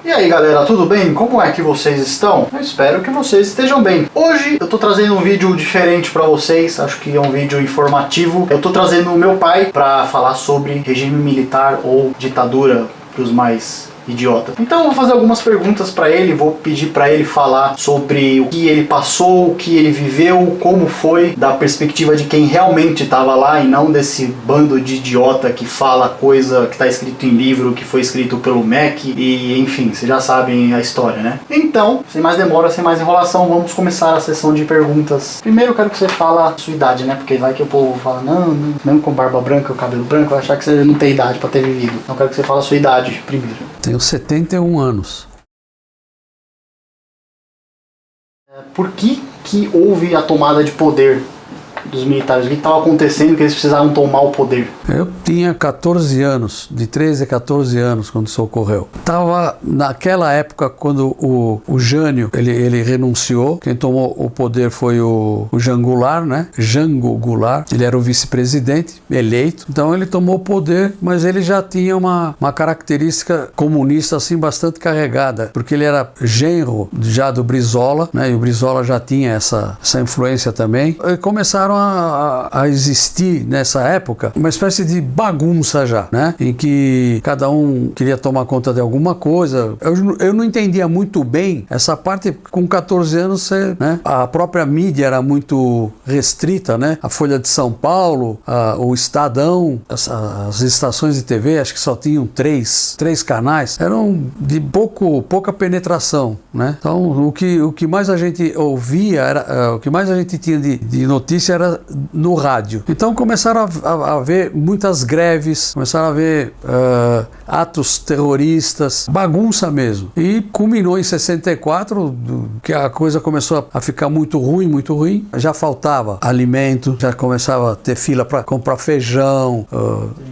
E aí galera, tudo bem? Como é que vocês estão? Eu espero que vocês estejam bem. Hoje eu tô trazendo um vídeo diferente pra vocês, acho que é um vídeo informativo. Eu tô trazendo o meu pai pra falar sobre regime militar ou ditadura pros mais idiota. Então eu vou fazer algumas perguntas para ele, vou pedir para ele falar sobre o que ele passou, o que ele viveu, como foi, da perspectiva de quem realmente estava lá e não desse bando de idiota que fala coisa que está escrito em livro, que foi escrito pelo Mac e enfim, vocês já sabem a história, né? Então, sem mais demora, sem mais enrolação, vamos começar a sessão de perguntas. Primeiro eu quero que você fale a sua idade, né? Porque vai que o povo fala, não, mesmo com barba branca, o cabelo branco, vai achar que você não tem idade para ter vivido. Então eu quero que você fale a sua idade primeiro. Tenho 71 anos. Por que houve a tomada de poder dos militares? O que estava acontecendo que eles precisavam tomar o poder? Eu tinha 14 anos, de 13 a 14 anos quando isso ocorreu. Estava naquela época quando o Jânio, ele renunciou, quem tomou o poder foi o Jango Goulart, né? Jango Goulart, ele era o vice-presidente eleito, então ele tomou o poder, mas ele já tinha uma característica comunista assim bastante carregada, porque ele era genro já do Brizola, né? E o Brizola já tinha essa influência também. E começaram a existir nessa época uma espécie de bagunça já, né? Em que cada um queria tomar conta de alguma coisa. Eu não entendia muito bem essa parte. Com 14 anos, né? A própria mídia era muito restrita, né? A Folha de São Paulo, o Estadão, as estações de TV, acho que só tinham três canais, eram de pouca penetração, né? Então, o que mais a gente ouvia, o que mais a gente tinha de notícia era no rádio. Então começaram a haver muitas greves, começaram a haver atos terroristas, bagunça mesmo. E culminou em 64, que a coisa começou a ficar muito ruim. Já faltava alimento, já começava a ter fila para comprar feijão,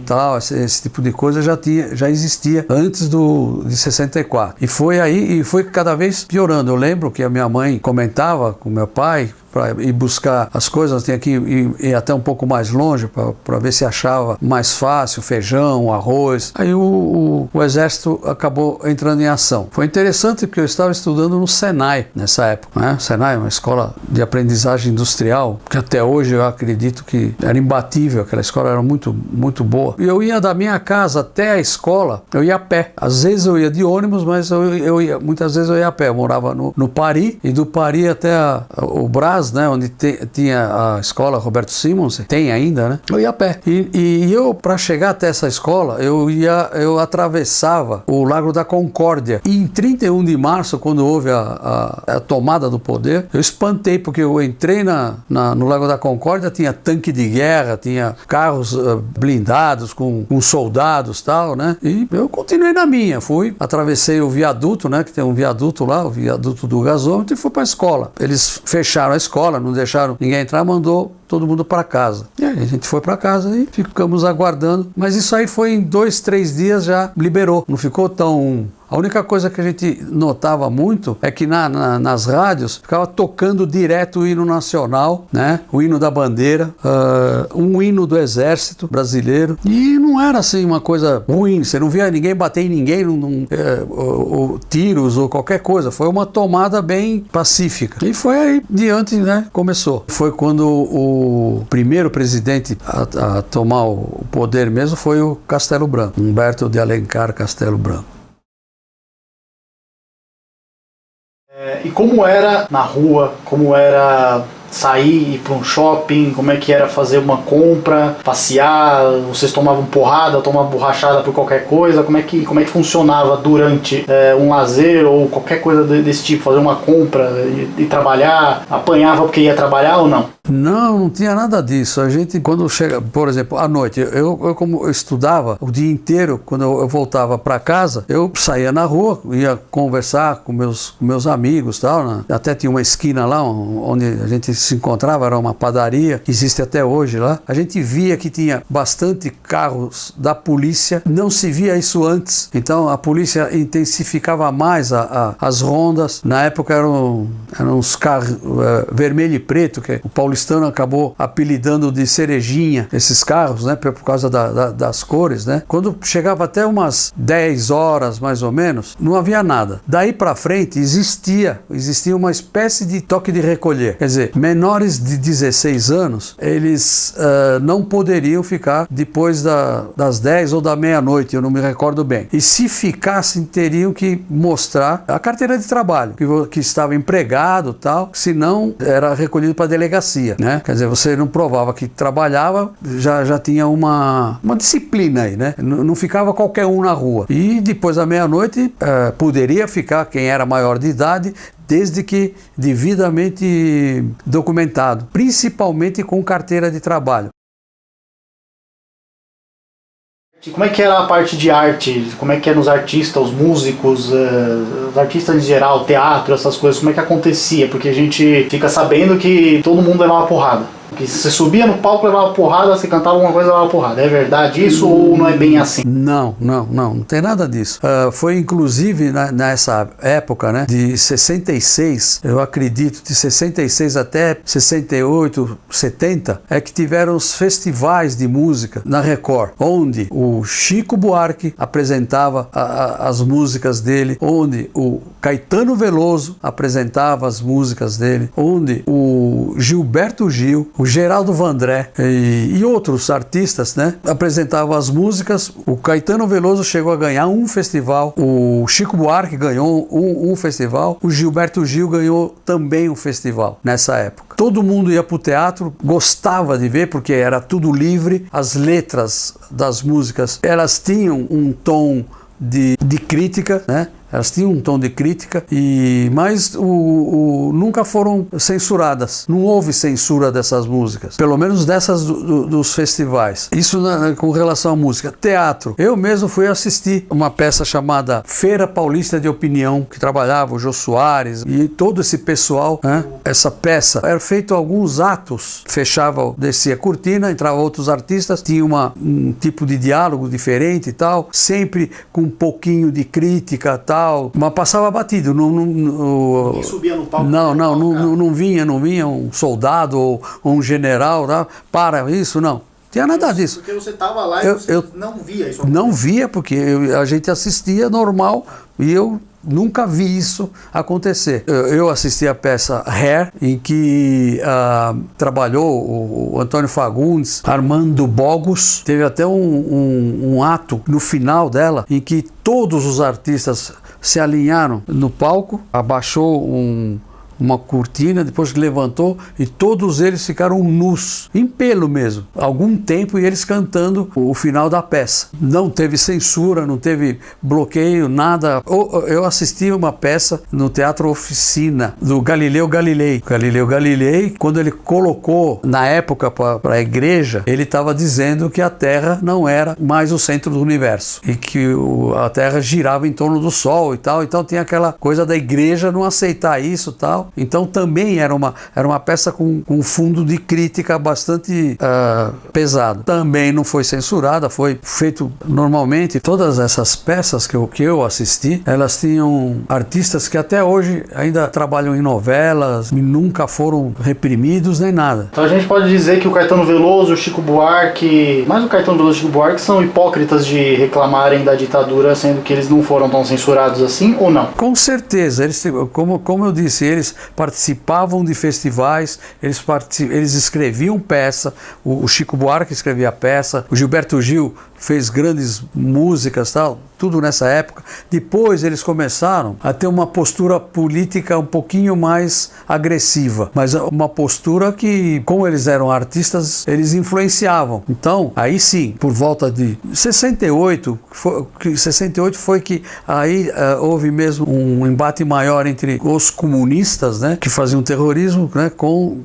tal, esse tipo de coisa já existia antes de 64. E foi cada vez piorando. Eu lembro que a minha mãe comentava com meu pai para ir buscar as coisas, tinha que ir até um pouco mais longe para ver se achava mais fácil feijão, arroz. Aí o exército acabou entrando em ação. Foi interessante porque eu estava estudando no Senai nessa época, né? Senai é uma escola de aprendizagem industrial que até hoje eu acredito que era imbatível, aquela escola era muito, muito boa. E eu ia da minha casa até a escola, eu ia a pé. Às vezes eu ia de ônibus, mas muitas vezes eu ia a pé. Eu morava no Pari, e do Pari até o Brás, né, onde tinha a escola Roberto Simons, tem ainda, né? Eu ia a pé. E eu, para chegar até essa escola, eu atravessava o Largo da Concórdia. E em 31 de março, quando houve a tomada do poder, eu espantei, porque eu entrei no Largo da Concórdia, tinha tanque de guerra, tinha carros blindados com soldados e tal, né? E eu continuei na minha, atravessei o viaduto, né? Que tem um viaduto lá, o viaduto do gasômetro, e fui para a escola. Eles fecharam a escola, não deixaram ninguém entrar, mandou todo mundo para casa. E aí a gente foi para casa e ficamos aguardando. Mas isso aí foi em 2, 3 dias já liberou. Não ficou tão... A única coisa que a gente notava muito é que nas rádios ficava tocando direto o hino nacional, né? O hino da bandeira, um hino do exército brasileiro. E não era assim uma coisa ruim, você não via ninguém bater em ninguém, ou tiros ou qualquer coisa. Foi uma tomada bem pacífica. E foi aí diante, né? Começou. Foi quando o primeiro presidente a tomar o poder mesmo foi o Castelo Branco, Humberto de Alencar Castelo Branco. E como era na rua, como era sair, ir para um shopping, como é que era fazer uma compra, passear, vocês tomavam porrada, tomavam borrachada por qualquer coisa, como é que funcionava durante um lazer ou qualquer coisa desse tipo, fazer uma compra e trabalhar, apanhava porque ia trabalhar ou não? Não tinha nada disso. A gente, quando chega, por exemplo, à noite, eu como eu estudava o dia inteiro, quando eu voltava para casa, eu saía na rua, ia conversar com meus amigos, tal, né? Até tinha uma esquina lá onde a gente se encontrava, era uma padaria, que existe até hoje lá. A gente via que tinha bastante carros da polícia, não se via isso antes. Então a polícia intensificava mais as rondas. Na época eram uns carros vermelho e preto, que o Paulo paulistano acabou apelidando de cerejinha esses carros, né, por causa das cores, né? Quando chegava até umas 10 horas, mais ou menos, não havia nada. Daí para frente existia uma espécie de toque de recolher. Quer dizer, menores de 16 anos, eles não poderiam ficar depois das 10 ou da meia-noite, eu não me recordo bem. E se ficassem, teriam que mostrar a carteira de trabalho, que estava empregado e tal, senão era recolhido para a delegacia, né? Quer dizer, você não provava que trabalhava, já tinha uma disciplina aí, né? Não ficava qualquer um na rua. E depois da meia-noite, poderia ficar quem era maior de idade, desde que devidamente documentado, principalmente com carteira de trabalho. Como é que era a parte de arte? Como é que eram os artistas, os músicos, os artistas em geral, teatro, essas coisas? Como é que acontecia? Porque a gente fica sabendo que todo mundo levava porrada. Que você subia no palco, levava porrada, você cantava alguma coisa, levava porrada. É verdade isso ou não é bem assim? Não tem nada disso. Foi inclusive nessa época, né, de 66, eu acredito, de 66 até 68, 70, é que tiveram os festivais de música na Record, onde o Chico Buarque apresentava as músicas dele, onde o Caetano Veloso apresentava as músicas dele, onde o Gilberto Gil, o Geraldo Vandré e outros artistas, né, apresentavam as músicas. O Caetano Veloso chegou a ganhar um festival, o Chico Buarque ganhou um festival, o Gilberto Gil ganhou também um festival nessa época. Todo mundo ia para o teatro, gostava de ver, porque era tudo livre, as letras das músicas, elas tinham um tom de crítica, né? Elas tinham um tom de crítica, mas nunca foram censuradas. Não houve censura dessas músicas, pelo menos dessas dos festivais. Isso com relação à música. Teatro. Eu mesmo fui assistir uma peça chamada Feira Paulista de Opinião, que trabalhava o Jô Soares e todo esse pessoal, né? Essa peça era feito alguns atos, descia a cortina, entravam outros artistas, tinha um tipo de diálogo diferente e tal, sempre com um pouquinho de crítica e tal, mas passava batido. Ninguém subia no palco. Não vinha um soldado ou um general, tá? Para isso, não. Tinha nada disso. Porque você estava lá e você não via isso. Não via, porque a gente assistia normal e eu nunca vi isso acontecer. Eu assisti a peça Hair, em que trabalhou o Antônio Fagundes, Armando Bogos. Teve até um ato no final dela, em que todos os artistas se alinharam no palco, abaixou uma cortina, depois que levantou, e todos eles ficaram nus, em pelo mesmo, algum tempo, e eles cantando o final da peça. Não teve censura, não teve bloqueio, nada. Eu assisti uma peça no Teatro Oficina do Galileu Galilei. Galileu Galilei, quando ele colocou na época para a igreja, ele estava dizendo que a Terra não era mais o centro do universo e que a Terra girava em torno do Sol e tal. Então tinha aquela coisa da igreja não aceitar isso e tal. Então também era uma peça com um fundo de crítica bastante pesado. Também não foi censurada, foi feito normalmente. Todas essas peças que eu assisti, elas tinham artistas que até hoje ainda trabalham em novelas e nunca foram reprimidos nem nada. Então a gente pode dizer que o Caetano Veloso, o Chico Buarque, mais o Caetano Veloso e o Chico Buarque são hipócritas de reclamarem da ditadura, sendo que eles não foram tão censurados assim, ou não? Com certeza, eles, como eu disse, eles participavam de festivais, eles escreviam peça, o Chico Buarque escrevia peça, o Gilberto Gil fez grandes músicas, tal, tudo nessa época. Depois eles começaram a ter uma postura política um pouquinho mais agressiva, mas uma postura que, como eles eram artistas, eles influenciavam. Então, aí sim, por volta de 68 foi que aí houve mesmo um embate maior entre os comunistas, né, que faziam terrorismo, né, com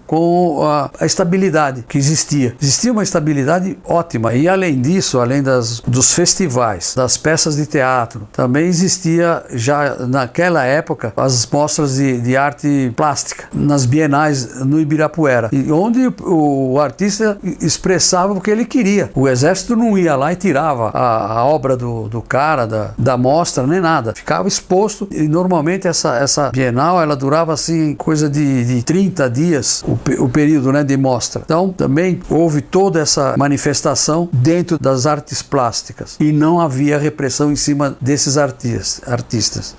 a estabilidade que existia. Existia uma estabilidade ótima, e além disso, além dos festivais, das peças de teatro. Também existia já naquela época as mostras de arte plástica nas bienais no Ibirapuera, e onde o artista expressava o que ele queria. O exército não ia lá e tirava a obra do cara, da mostra, nem nada. Ficava exposto, e normalmente essa bienal ela durava assim coisa de 30 dias, o período, né, de mostra. Então também houve toda essa manifestação dentro das artes plásticas e não havia repressão em cima desses artistas.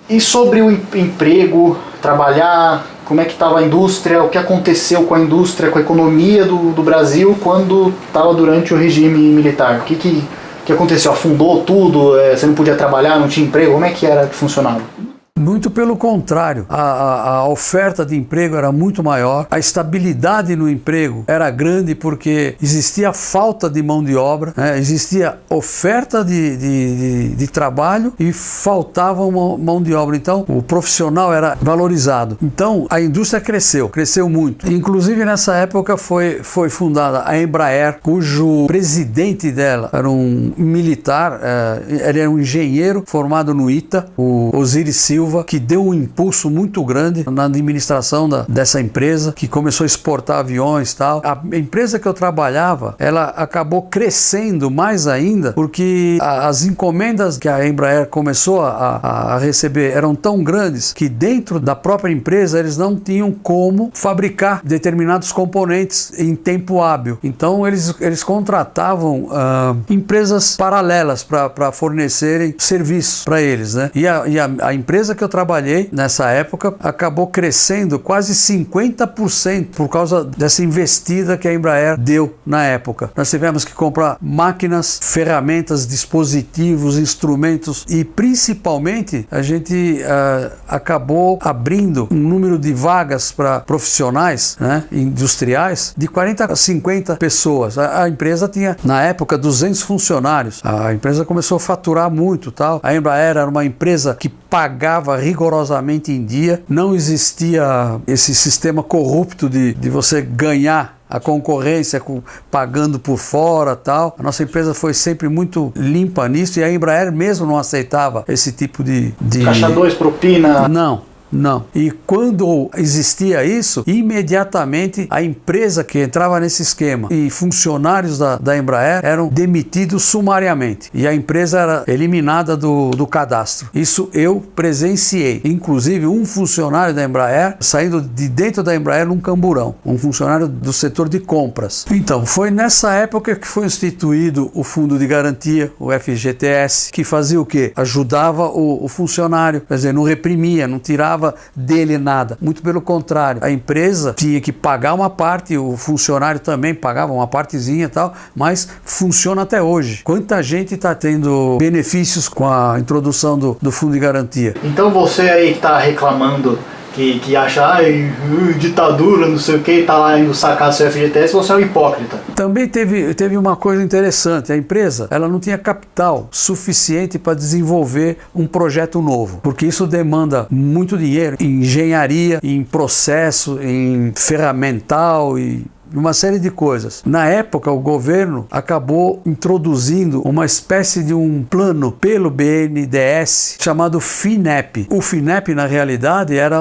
E sobre o emprego, trabalhar, como é que estava a indústria, o que aconteceu com a indústria, com a economia do Brasil quando estava durante o regime militar? O que aconteceu? Afundou tudo? Você não podia trabalhar, não tinha emprego? Como é que era que funcionava? Muito pelo contrário, a oferta de emprego era muito maior, a estabilidade no emprego era grande porque existia falta de mão de obra, né? Existia oferta de trabalho e faltava mão de obra, então o profissional era valorizado. Então a indústria cresceu muito. Inclusive nessa época foi fundada a Embraer, cujo presidente dela era um militar, ele era um engenheiro formado no ITA, o Osiris Silva, que deu um impulso muito grande na administração dessa empresa, que começou a exportar aviões e tal. A empresa que eu trabalhava, ela acabou crescendo mais ainda, porque as encomendas que a Embraer começou a receber eram tão grandes que dentro da própria empresa eles não tinham como fabricar determinados componentes em tempo hábil. Então eles contratavam empresas paralelas para fornecerem serviços para eles, né? E a empresa que eu trabalhei nessa época acabou crescendo quase 50% por causa dessa investida que a Embraer deu na época. Nós tivemos que comprar máquinas, ferramentas, dispositivos, instrumentos e principalmente a gente acabou abrindo um número de vagas para profissionais, né, industriais de 40 a 50 pessoas. A empresa tinha na época 200 funcionários. A empresa começou a faturar muito, tal. A Embraer era uma empresa que pagava rigorosamente em dia, não existia esse sistema corrupto de você ganhar a concorrência pagando por fora, tal. A nossa empresa foi sempre muito limpa nisso e a Embraer mesmo não aceitava esse tipo de... Caixa 2, propina... Não. E quando existia isso, imediatamente a empresa que entrava nesse esquema e funcionários da Embraer eram demitidos sumariamente. E a empresa era eliminada do cadastro. Isso eu presenciei. Inclusive um funcionário da Embraer saindo de dentro da Embraer num camburão. Um funcionário do setor de compras. Então, foi nessa época que foi instituído o Fundo de Garantia, o FGTS, que fazia o quê? Ajudava o funcionário. Quer dizer, não reprimia, não tirava dele nada, muito pelo contrário, a empresa tinha que pagar uma parte, o funcionário também pagava uma partezinha e tal, mas funciona até hoje. Quanta gente está tendo benefícios com a introdução do Fundo de Garantia. Então você aí que está reclamando que acha ditadura, não sei o que, tá lá indo sacar seu FGTS, você é um hipócrita. Também teve uma coisa interessante, a empresa ela não tinha capital suficiente para desenvolver um projeto novo, porque isso demanda muito dinheiro em engenharia, em processo, em ferramental e uma série de coisas. Na época, o governo acabou introduzindo uma espécie de um plano pelo BNDES chamado FINEP. O FINEP, na realidade, era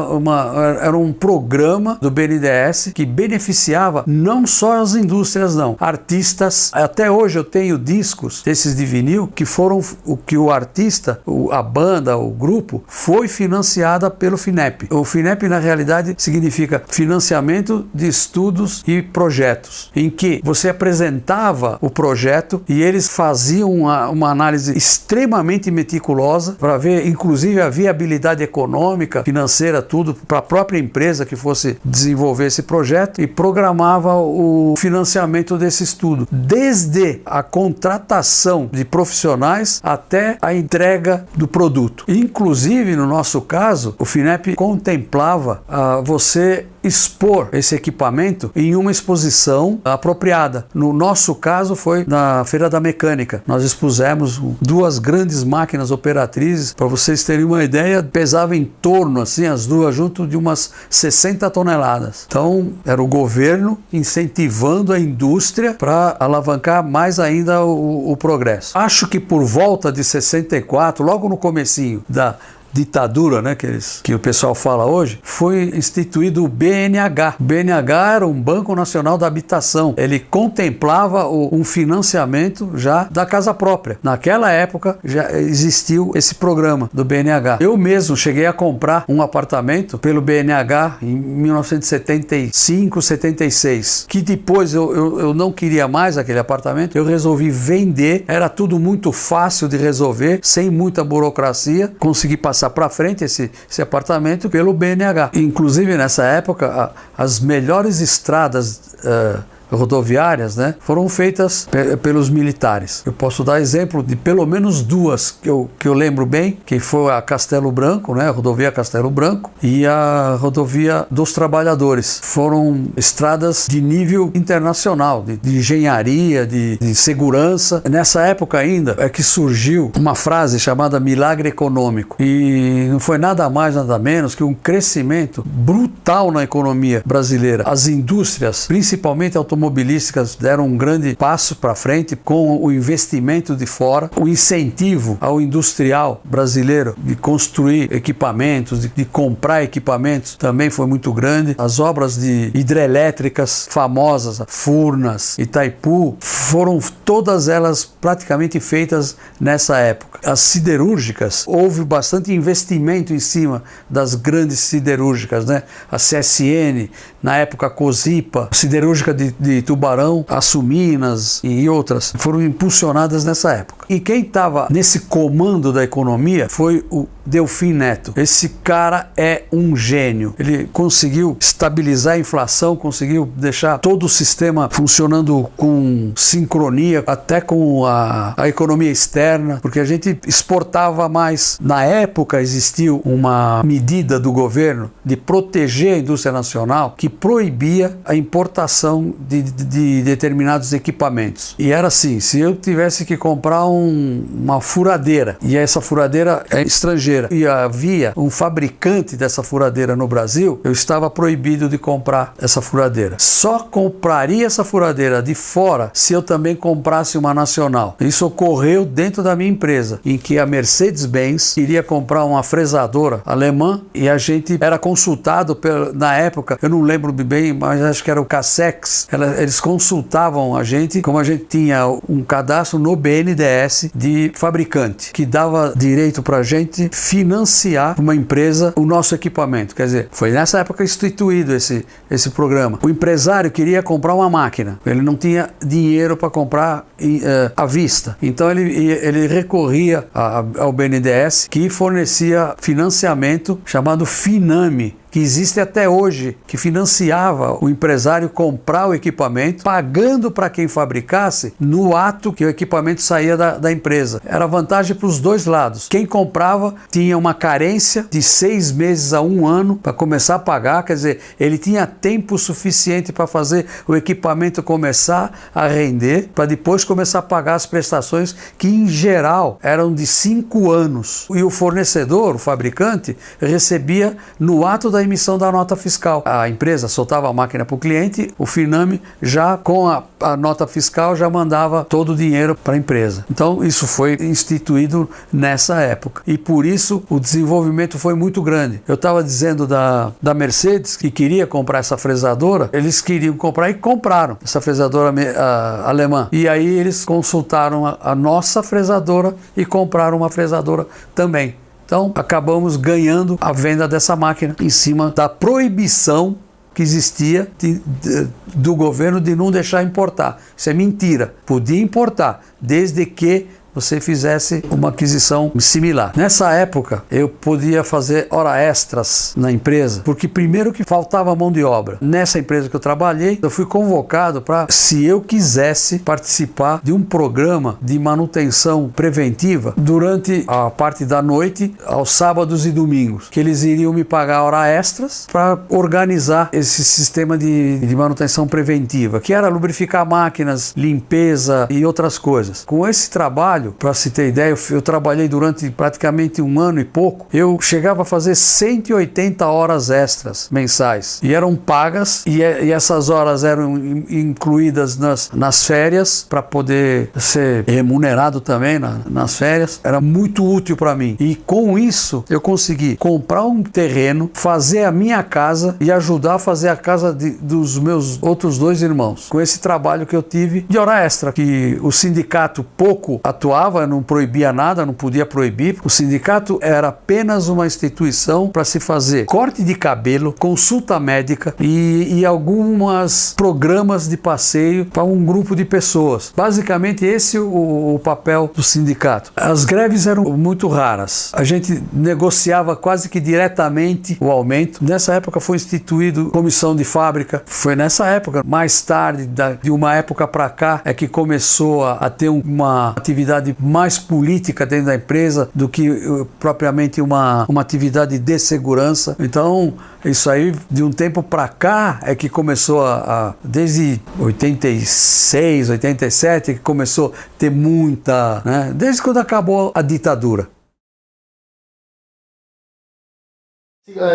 um programa do BNDES que beneficiava não só as indústrias, não. Artistas. Até hoje eu tenho discos desses de vinil que foram o que o artista, a banda, o grupo, foi financiada pelo FINEP. O FINEP, na realidade, significa Financiamento de Estudos e Projetos, em que você apresentava o projeto e eles faziam uma análise extremamente meticulosa para ver, inclusive, a viabilidade econômica, financeira, tudo, para a própria empresa que fosse desenvolver esse projeto e programava o financiamento desse estudo, desde a contratação de profissionais até a entrega do produto. Inclusive, no nosso caso, o FINEP contemplava você expor esse equipamento em uma exposição apropriada. No nosso caso foi na Feira da Mecânica. Nós expusemos 2 grandes máquinas operatrizes, para vocês terem uma ideia, pesava em torno, assim, as duas junto de umas 60 toneladas. Então era o governo incentivando a indústria para alavancar mais ainda o progresso. Acho que por volta de 64, logo no comecinho da ditadura, né, que o pessoal fala hoje, foi instituído o BNH. O BNH era um Banco Nacional da Habitação. Ele contemplava um financiamento já da casa própria. Naquela época já existiu esse programa do BNH. Eu mesmo cheguei a comprar um apartamento pelo BNH em 1975, 76, que depois eu não queria mais aquele apartamento, eu resolvi vender. Era tudo muito fácil de resolver, sem muita burocracia, consegui passar para frente esse apartamento pelo BNH. Inclusive nessa época as melhores estradas rodoviárias, né, foram feitas pelos militares. Eu posso dar exemplo de pelo menos 2 que eu lembro bem, que foi a Castelo Branco, né, a rodovia Castelo Branco, e a rodovia dos Trabalhadores. Foram estradas de nível internacional, de engenharia, de segurança. Nessa época ainda é que surgiu uma frase chamada milagre econômico, e não foi nada mais, nada menos que um crescimento brutal na economia brasileira. As indústrias, principalmente automobilísticas, deram um grande passo para frente com o investimento de fora, o incentivo ao industrial brasileiro de construir equipamentos, de comprar equipamentos, também foi muito grande. As obras de hidrelétricas famosas, Furnas, Itaipu, foram todas elas praticamente feitas nessa época. As siderúrgicas, houve bastante investimento em cima das grandes siderúrgicas, né? A CSN, na época a Cosipa, a siderúrgica de Tubarão, Açuminas e outras foram impulsionadas nessa época. E quem estava nesse comando da economia foi o Delfim Neto. Esse cara é um gênio. Ele conseguiu estabilizar a inflação, conseguiu deixar todo o sistema funcionando com sincronia, até com a economia externa, porque a gente exportava mais. Na época existiu uma medida do governo de proteger a indústria nacional que proibia a importação de determinados equipamentos. E era assim, se eu tivesse que comprar uma furadeira, e essa furadeira é estrangeira, e havia um fabricante dessa furadeira no Brasil, eu estava proibido de comprar essa furadeira. Só compraria essa furadeira de fora se eu também comprasse uma nacional. Isso ocorreu dentro da minha empresa, em que a Mercedes-Benz iria comprar uma fresadora alemã e a gente era consultado na época, eu não lembro bem, mas acho que era o Cassex. Eles consultavam a gente, como a gente tinha um cadastro no BNDES de fabricante, que dava direito para a gente financiar uma empresa o nosso equipamento. Quer dizer, foi nessa época instituído esse programa. O empresário queria comprar uma máquina, ele não tinha dinheiro para comprar à vista, então ele recorria ao BNDES, que fornecia financiamento chamado Finame, que existe até hoje, que financiava o empresário comprar o equipamento, pagando para quem fabricasse no ato que o equipamento saía da empresa. Era vantagem para os dois lados. Quem comprava tinha uma carência de 6 meses a 1 ano para começar a pagar, quer dizer, ele tinha tempo suficiente para fazer o equipamento começar a render, para depois começar a pagar as prestações, que em geral eram de 5 anos. E o fornecedor, o fabricante, recebia no ato da emissão da nota fiscal. A empresa soltava a máquina para o cliente, o Finame já com a nota fiscal já mandava todo o dinheiro para a empresa. Então isso foi instituído nessa época e por isso o desenvolvimento foi muito grande. Eu estava dizendo da Mercedes, que queria comprar essa fresadora, eles queriam comprar e compraram essa fresadora alemã, e aí eles consultaram a nossa fresadora e compraram uma fresadora também. Então, acabamos ganhando a venda dessa máquina em cima da proibição que existia do governo de não deixar importar. Isso é mentira. Podia importar, desde que você fizesse uma aquisição similar. Nessa época, eu podia fazer hora extras na empresa, porque primeiro que faltava mão de obra. Nessa empresa que eu trabalhei, eu fui convocado para, se eu quisesse, participar de um programa de manutenção preventiva durante a parte da noite, aos sábados e domingos, que eles iriam me pagar hora extras para organizar esse sistema de manutenção preventiva, que era lubrificar máquinas, limpeza e outras coisas. Com esse trabalho, para se ter ideia, eu trabalhei durante praticamente 1 ano e pouco, eu chegava a fazer 180 horas extras mensais, e eram pagas, e essas horas eram incluídas nas férias, para poder ser remunerado também nas férias. Era muito útil para mim, e com isso eu consegui comprar um terreno, fazer a minha casa e ajudar a fazer a casa dos meus outros 2 irmãos, com esse trabalho que eu tive de hora extra, que o sindicato pouco atuava, não proibia nada, não podia proibir. O sindicato era apenas uma instituição para se fazer corte de cabelo, consulta médica e alguns programas de passeio para um grupo de pessoas. Basicamente esse é o papel do sindicato. As greves eram muito raras. A gente negociava quase que diretamente o aumento. Nessa época foi instituído comissão de fábrica. Foi nessa época, mais tarde, de uma época para cá, é que começou a ter uma atividade mais política dentro da empresa do que propriamente uma atividade de segurança. Então, isso aí, de um tempo para cá, é que começou desde 86, 87, que começou a ter muita, né? Desde quando acabou a ditadura.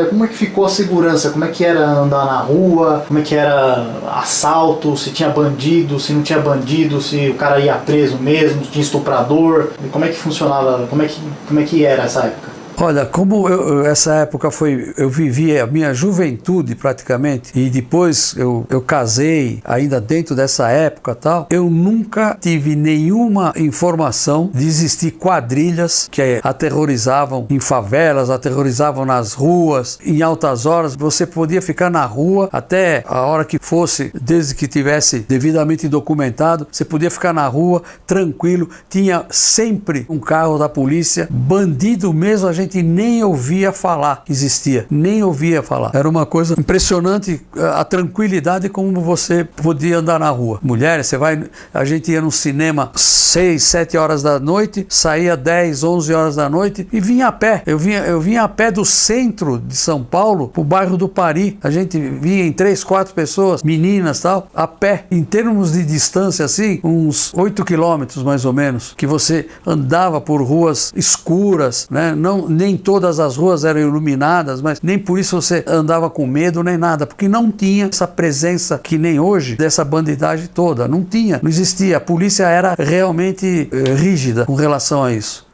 Como é que ficou a segurança? Como é que era andar na rua? Como é que era assalto? Se tinha bandido, se não tinha bandido, se o cara ia preso mesmo, se tinha estuprador? Como é que funcionava? Como é que era essa época? Olha, como essa época eu vivi a minha juventude praticamente, e depois eu casei ainda dentro dessa época tal, eu nunca tive nenhuma informação de existir quadrilhas que aterrorizavam em favelas, aterrorizavam nas ruas, em altas horas. Você podia ficar na rua até a hora que fosse, desde que tivesse devidamente documentado, você podia ficar na rua tranquilo, tinha sempre um carro da polícia, bandido mesmo a gente nem ouvia falar que existia, nem ouvia falar. Era uma coisa impressionante a tranquilidade como você podia andar na rua. Mulheres, a gente ia no cinema 6, 7 horas da noite, saía 10, 11 horas da noite e vinha a pé. Eu vinha a pé do centro de São Paulo pro bairro do Pari. A gente vinha em 3, 4 pessoas, meninas tal, a pé. Em termos de distância assim, uns 8 quilômetros mais ou menos, que você andava por ruas escuras, né? Nem todas as ruas eram iluminadas, mas nem por isso você andava com medo nem nada, porque não tinha essa presença que nem hoje dessa bandidagem toda. Não tinha, não existia. A polícia era realmente rígida com relação a isso.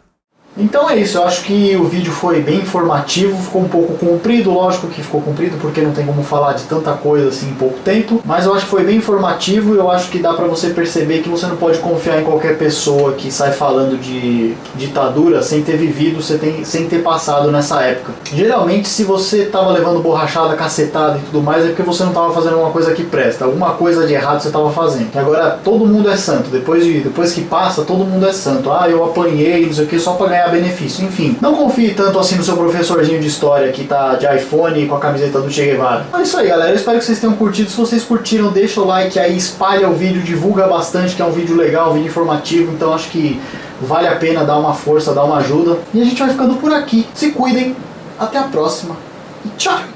Então é isso, eu acho que o vídeo foi bem informativo, ficou um pouco comprido, lógico que ficou comprido porque não tem como falar de tanta coisa assim em pouco tempo, mas eu acho que foi bem informativo e eu acho que dá pra você perceber que você não pode confiar em qualquer pessoa que sai falando de ditadura sem ter vivido, sem ter passado nessa época. Geralmente, se você tava levando borrachada, cacetada e tudo mais, é porque você não tava fazendo uma coisa que presta, alguma coisa de errado você tava fazendo. E agora todo mundo é santo, depois que passa, todo mundo é santo. Ah, eu apanhei, não sei o que, só pra ganhar benefício. Enfim, não confie tanto assim no seu professorzinho de história que tá de iPhone com a camiseta do Che Guevara. É isso aí, galera. Eu espero que vocês tenham curtido. Se vocês curtiram, deixa o like aí, espalha o vídeo, divulga bastante, que é um vídeo legal, um vídeo informativo. Então acho que vale a pena dar uma força, dar uma ajuda. E a gente vai ficando por aqui. Se cuidem. Até a próxima. E tchau!